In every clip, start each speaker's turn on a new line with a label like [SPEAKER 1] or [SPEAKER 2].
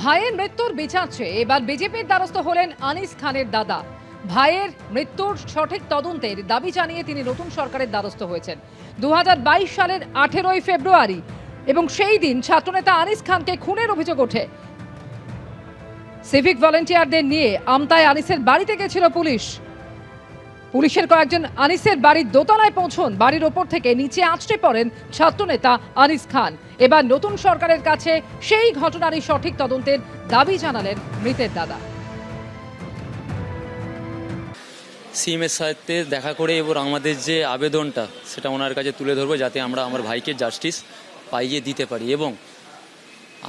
[SPEAKER 1] ভাইয়ের মৃত্যুর বিচার চেয়ে এবার বিজেপির দ্বারস্থ হলেন আনিস খানের দাদা। ভাইয়ের মৃত্যুর সঠিক তদন্তের দাবি জানিয়ে তিনি নতুন সরকারের দ্বারস্থ হয়েছেন 2022 সালের 18ই ফেব্রুয়ারি, এবং সেই দিন ছাত্রনেতা আনিস খানকে খুনের অভিযোগ ওঠে। সিভিক ভলেন্টিয়ারদের নিয়ে আমতায় আনিসের বাড়িতে গেছিল পুলিশ। পুলিশের কয়েকজন আনিসের বাড়ির দোতলায় পৌঁছন, বাড়ির ওপর থেকে নিচে আছড়ে পড়েন ছাত্রনেতা আনিস খান। এবার নতুন সরকারের কাছে সেই ঘটনারই সঠিক তদন্তের দাবি জানালেন মৃতের দাদা।
[SPEAKER 2] সিএমের সাথে দেখা করে এবার আমাদের যে আবেদনটা সেটা ওনার কাছে তুলে ধরবো, যাতে আমরা আমার ভাইকে জাস্টিস পাইয়ে দিতে পারি, এবং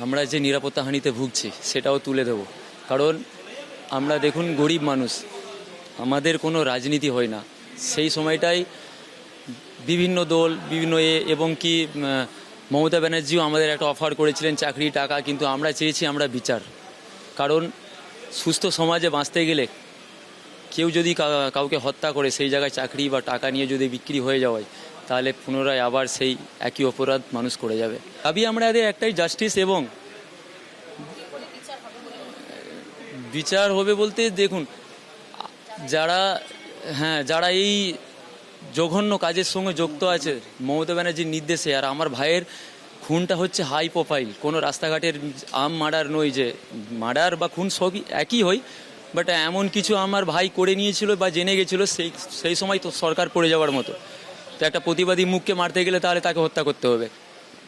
[SPEAKER 2] আমরা যে নিরাপত্তাহানিতে ভুগছি সেটাও তুলে দেবো। কারণ আমরা দেখুন গরিব মানুষ, আমাদের কোনো রাজনীতি হয় না। সেই সময়টাই বিভিন্ন দল বিভিন্ন এবং কি মমতা ব্যানার্জিও আমাদের একটা অফার করেছিলেন চাকরি টাকা, কিন্তু আমরা চেয়েছি আমরা বিচার। কারণ সুস্থ সমাজে বাঁচতে গেলে কেউ যদি কাউকে হত্যা করে সেই জায়গায় চাকরি বা টাকা নিয়ে যদি বিক্রি হয়ে যাওয়ায়, তাহলে পুনরায় আবার সেই একই অপরাধ মানুষ করে যাবে। দাবি আমরা এদের একটাই, জাস্টিস, এবং বিচার হবে বলতে দেখুন যারা এই জঘন্য কাজের সঙ্গে যুক্ত আছে মমতা ব্যানার্জির নির্দেশে। আর আমার ভাইয়ের খুনটা হচ্ছে হাই প্রোফাইল, কোনো রাস্তাঘাটের মার্ডার নয়, যে মার্ডার বা খুন সবই একই হয়, বাট এমন কিছু আমার ভাই করে নিয়েছিল বা জেনে গেছিলো সেই সময় তো সরকার পড়ে যাওয়ার মতো। তো একটা প্রতিবাদী মুখকে মারতে গেলে তাহলে তাকে হত্যা করতে হবে।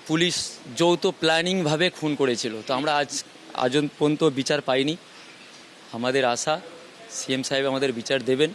[SPEAKER 2] পুলিশ যৌথ প্ল্যানিংভাবে খুন করেছিল। তো আমরা আজ পর্যন্ত বিচার পাইনি। আমাদের আশা সিএম সাহেব আমাদের বিচার দেবেন।